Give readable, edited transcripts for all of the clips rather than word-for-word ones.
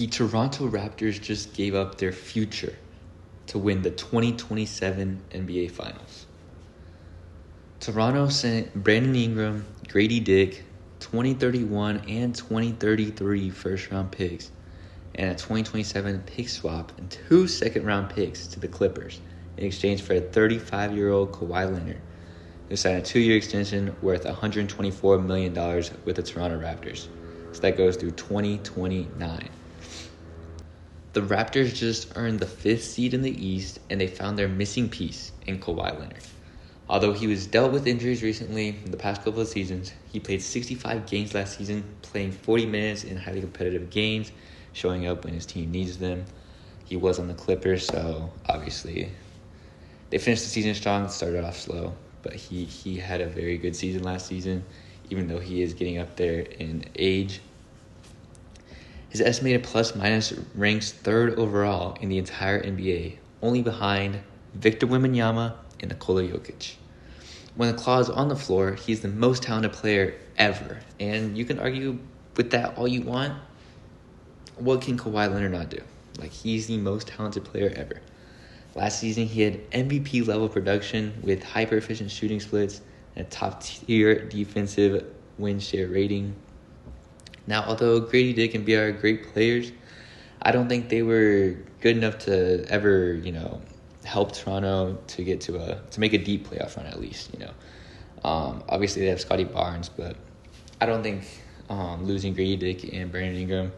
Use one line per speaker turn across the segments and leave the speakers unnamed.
The Toronto Raptors just gave up their future to win the 2027 NBA Finals. Toronto sent Brandon Ingram, Grady Dick, 2031 and 2033 first-round picks, and a 2027 pick swap and 2 second-round picks to the Clippers in exchange for a 35-year-old Kawhi Leonard, who signed a 2-year extension worth $124 million with the Toronto Raptors. So that goes through 2029. The Raptors just earned the 5th seed in the East, and they found their missing piece in Kawhi Leonard. Although he was dealt with injuries recently in the past couple of seasons, he played 65 games last season, playing 40 minutes in highly competitive games, showing up when his team needs them. He was on the Clippers, so obviously they finished the season strong, started off slow, but he had a very good season last season, even though he is getting up there in age. His estimated plus-minus ranks 3rd overall in the entire NBA, only behind Victor Wembanyama and Nikola Jokic. When the Claw is on the floor, he's the most talented player ever, and you can argue with that all you want. What can Kawhi Leonard not do? He's the most talented player ever. Last season, he had MVP-level production with hyper-efficient shooting splits and a top-tier defensive win share rating. Now, although Grady Dick and BR are great players, I don't think they were good enough to ever, help Toronto to get to make a deep playoff run at least. Obviously they have Scotty Barnes, but I don't think losing Grady Dick and Brandon Ingram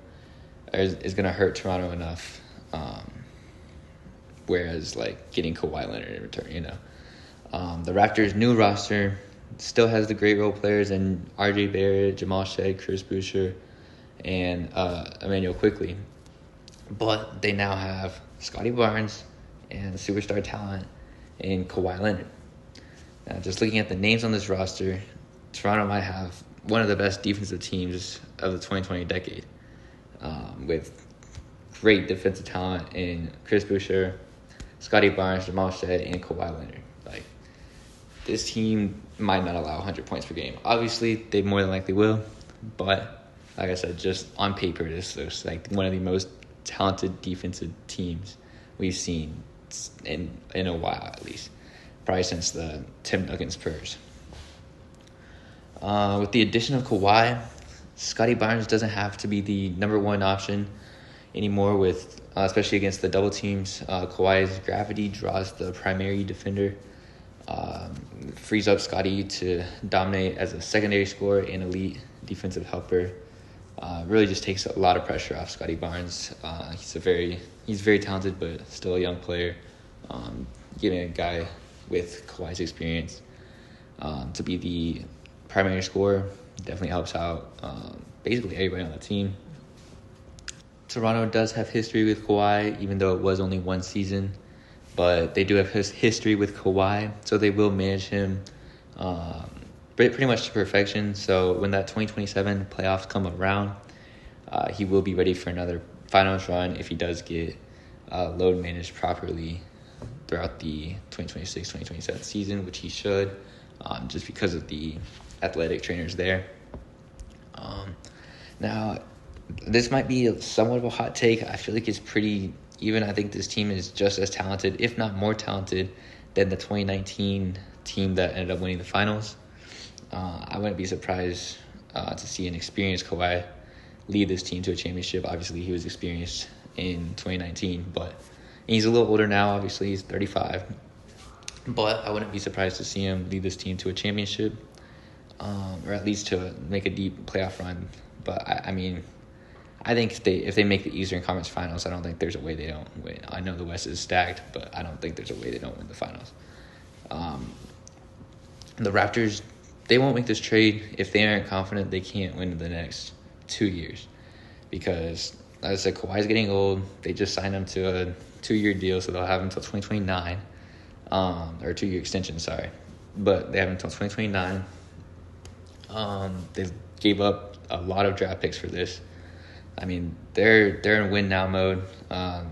is going to hurt Toronto enough. Whereas getting Kawhi Leonard in return, the Raptors' new roster still has the great role players in R.J. Barrett, Jamal Shead, Chris Boucher, and Emmanuel Quickley. But they now have Scotty Barnes and superstar talent in Kawhi Leonard. Now, just looking at the names on this roster, Toronto might have one of the best defensive teams of the 2020 decade, with great defensive talent in Chris Boucher, Scotty Barnes, Jamal Shead, and Kawhi Leonard. This team might not allow 100 points per game. Obviously, they more than likely will, but like I said, just on paper, this looks like one of the most talented defensive teams we've seen in a while, at least, probably since the Tim Duncan Spurs. With the addition of Kawhi, Scotty Barnes doesn't have to be the number one option anymore, with especially against the double teams. Kawhi's gravity draws the primary defender. Frees up Scotty to dominate as a secondary scorer and elite defensive helper. Really just takes a lot of pressure off Scotty Barnes. He's very talented, but still a young player. Getting a guy with Kawhi's experience to be the primary scorer definitely helps out basically everybody on the team. Toronto does have history with Kawhi, even though it was only one season. But they do have his history with Kawhi, so they will manage him pretty much to perfection. So when that 2027 playoffs come around, he will be ready for another finals run if he does get load managed properly throughout the 2026-2027 season, which he should, just because of the athletic trainers there. Now, this might be somewhat of a hot take. I feel like it's pretty even. I think this team is just as talented, if not more talented, than the 2019 team that ended up winning the finals. I wouldn't be surprised to see an experienced Kawhi lead this team to a championship. Obviously, he was experienced in 2019, but he's a little older now. Obviously, he's 35. But I wouldn't be surprised to see him lead this team to a championship, or at least to make a deep playoff run. But I think if they make the Eastern Conference Finals, I don't think there's a way they don't win. I know the West is stacked, but I don't think there's a way they don't win the finals. The Raptors, they won't make this trade if they aren't confident they can't win in the next 2 years. Because, like I said, Kawhi's getting old. They just signed him to a 2-year deal, so they'll have him until 2029. Or a 2-year extension, sorry. But they have him until 2029. They gave up a lot of draft picks for this. They're in win now mode.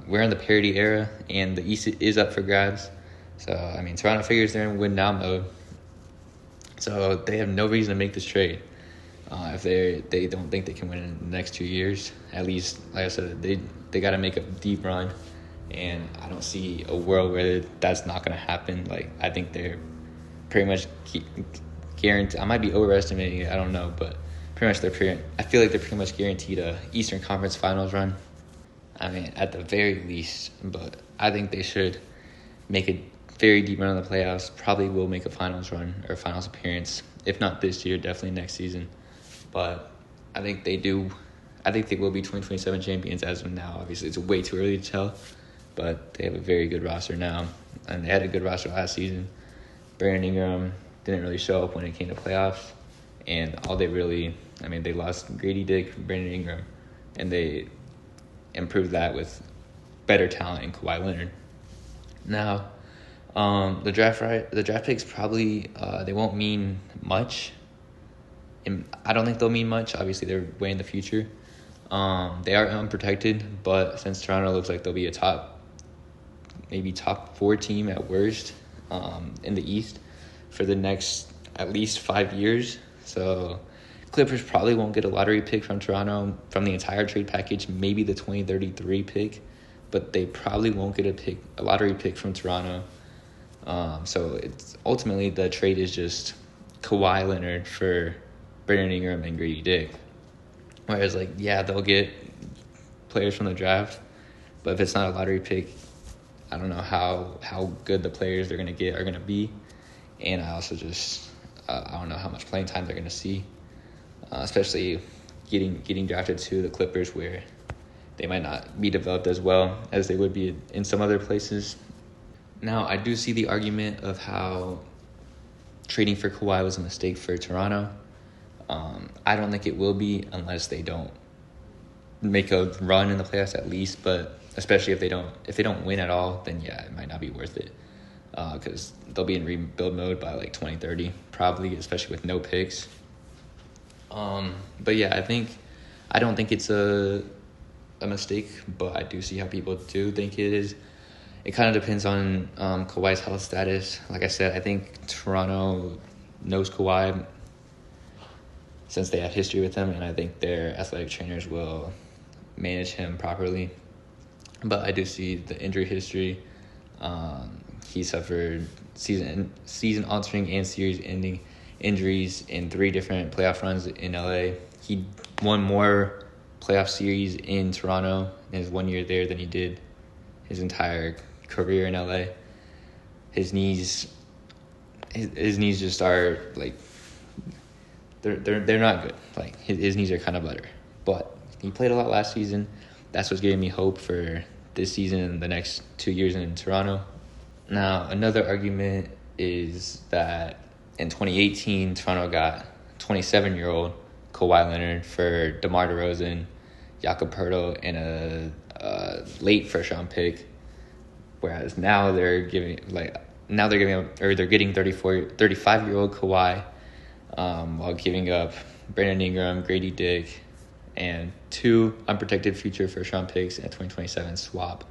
We're in the parity era, and the East is up for grabs. So, Toronto figures they're in win now mode. So they have no reason to make this trade. If they don't think they can win in the next 2 years, at least, like I said, they got to make a deep run, and I don't see a world where that's not going to happen. Like, I think they're pretty much guaranteed. I might be overestimating it, I don't know, but pretty much I feel like they're pretty much guaranteed a Eastern Conference Finals run. I mean, at the very least, but I think they should make a very deep run in the playoffs. Probably will make a finals run or finals appearance. If not this year, definitely next season. But I think they do. I think they will be 2027 champions as of now. Obviously, it's way too early to tell, but they have a very good roster now, and they had a good roster last season. Brandon Ingram didn't really show up when it came to playoffs, and they lost Grady Dick, Brandon Ingram, and they improved that with better talent in Kawhi Leonard. Now, the draft picks probably they won't mean much. And I don't think they'll mean much. Obviously, they're way in the future. They are unprotected, but since Toronto looks like they'll be a top 4 team at worst in the East for the next at least 5 years. So Clippers probably won't get a lottery pick from Toronto from the entire trade package, maybe the 2033 pick, but they probably won't get a lottery pick from Toronto. So it's ultimately the trade is just Kawhi Leonard for Brandon Ingram and Grady Dick. Whereas, they'll get players from the draft, but if it's not a lottery pick, I don't know how good the players they're going to get are going to be. And I also just, I don't know how much playing time they're going to see, especially getting drafted to the Clippers where they might not be developed as well as they would be in some other places. Now, I do see the argument of how trading for Kawhi was a mistake for Toronto. I don't think it will be unless they don't make a run in the playoffs at least, but especially if they don't win at all, then yeah, it might not be worth it because they'll be in rebuild mode by 2030 probably, especially with no picks. But yeah, I don't think it's a mistake, but I do see how people do think it is. It kind of depends on Kawhi's health status. Like I said, I think Toronto knows Kawhi since they have history with him, and I think their athletic trainers will manage him properly. But I do see the injury history. He suffered season-altering and series-ending injuries in 3 different playoff runs in LA. He won more playoff series in Toronto in his 1 year there than he did his entire career in LA. His knees just are they're not good. His knees are kind of butter. But he played a lot last season. That's what's giving me hope for this season and the next 2 years in Toronto. Now, another argument is that in 2018, Toronto got 27-year-old Kawhi Leonard for DeMar DeRozan, Jakob Poeltl, and a late first-round pick. Whereas now they're getting 35-year-old Kawhi, while giving up Brandon Ingram, Grady Dick, and 2 unprotected future first-round picks and a 2027 swap,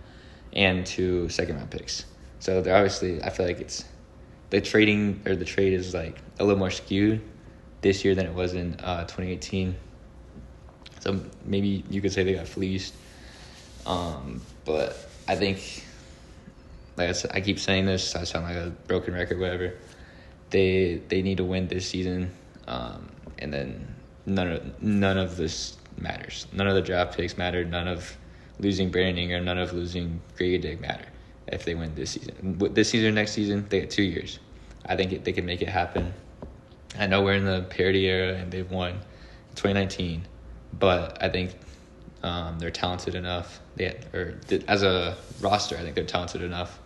and 2 second-round picks. So they're obviously, I feel like the trade is a little more skewed this year than it was in 2018. So maybe you could say they got fleeced. But I think, like I said, I keep saying this, I sound like a broken record, whatever. They need to win this season, and then none of this matters. None of the draft picks matter. None of losing Brandon Ingram, none of losing Grady Dick matter if they win this season. This season or next season, they get 2 years. I think they can make it happen. I know we're in the parity era and they've won in 2019, but I think they're talented enough. As a roster, I think they're talented enough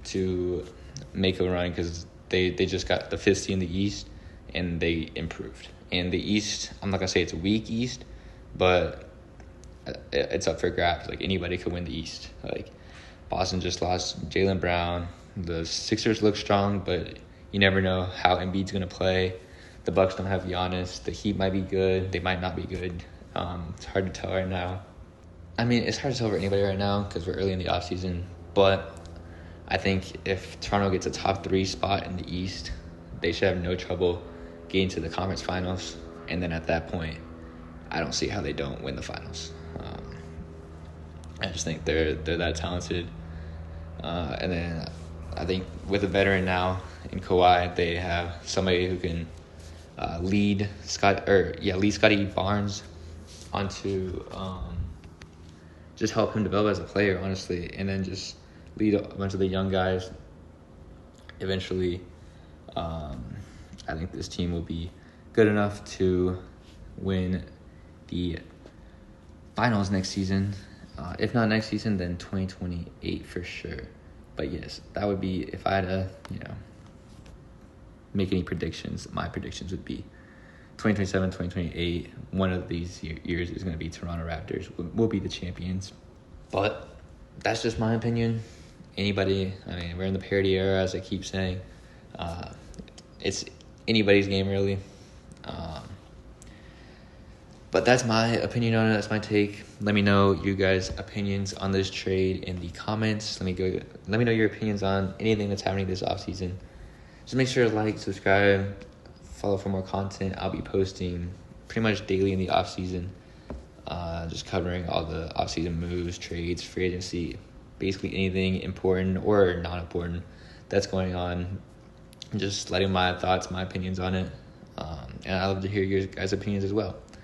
to make a run because they just got the 5th seed in the East and they improved. And the East, I'm not going to say it's a weak East, but it's up for grabs. Anybody could win the East. Boston just lost Jaylen Brown. The Sixers look strong, but you never know how Embiid's going to play. The Bucks don't have Giannis. The Heat might be good. They might not be good. It's hard to tell right now. I mean, it's hard to tell for anybody right now because we're early in the offseason. But I think if Toronto gets a top 3 spot in the East, they should have no trouble getting to the conference finals. And then at that point, I don't see how they don't win the finals. I just think they're that talented. And then I think with a veteran now in Kawhi, they have somebody who can lead Scottie Barnes onto just help him develop as a player, honestly, and then just lead a bunch of the young guys. Eventually, I think this team will be good enough to win the finals next season. If not next season, then 2028 for sure. But yes, that would be, if I had to, make any predictions, my predictions would be 2027, 2028. One of these years is going to be Toronto Raptors. Will be the champions. But that's just my opinion. Anybody, we're in the parity era, as I keep saying. It's anybody's game, really. But that's my opinion on it. That's my take. Let me know you guys' opinions on this trade in the comments. Let me know your opinions on anything that's happening this offseason. Just make sure to like, subscribe, follow for more content. I'll be posting pretty much daily in the offseason, just covering all the offseason moves, trades, free agency, basically anything important or not important that's going on. Just letting my thoughts, my opinions on it. And I'd love to hear your guys' opinions as well.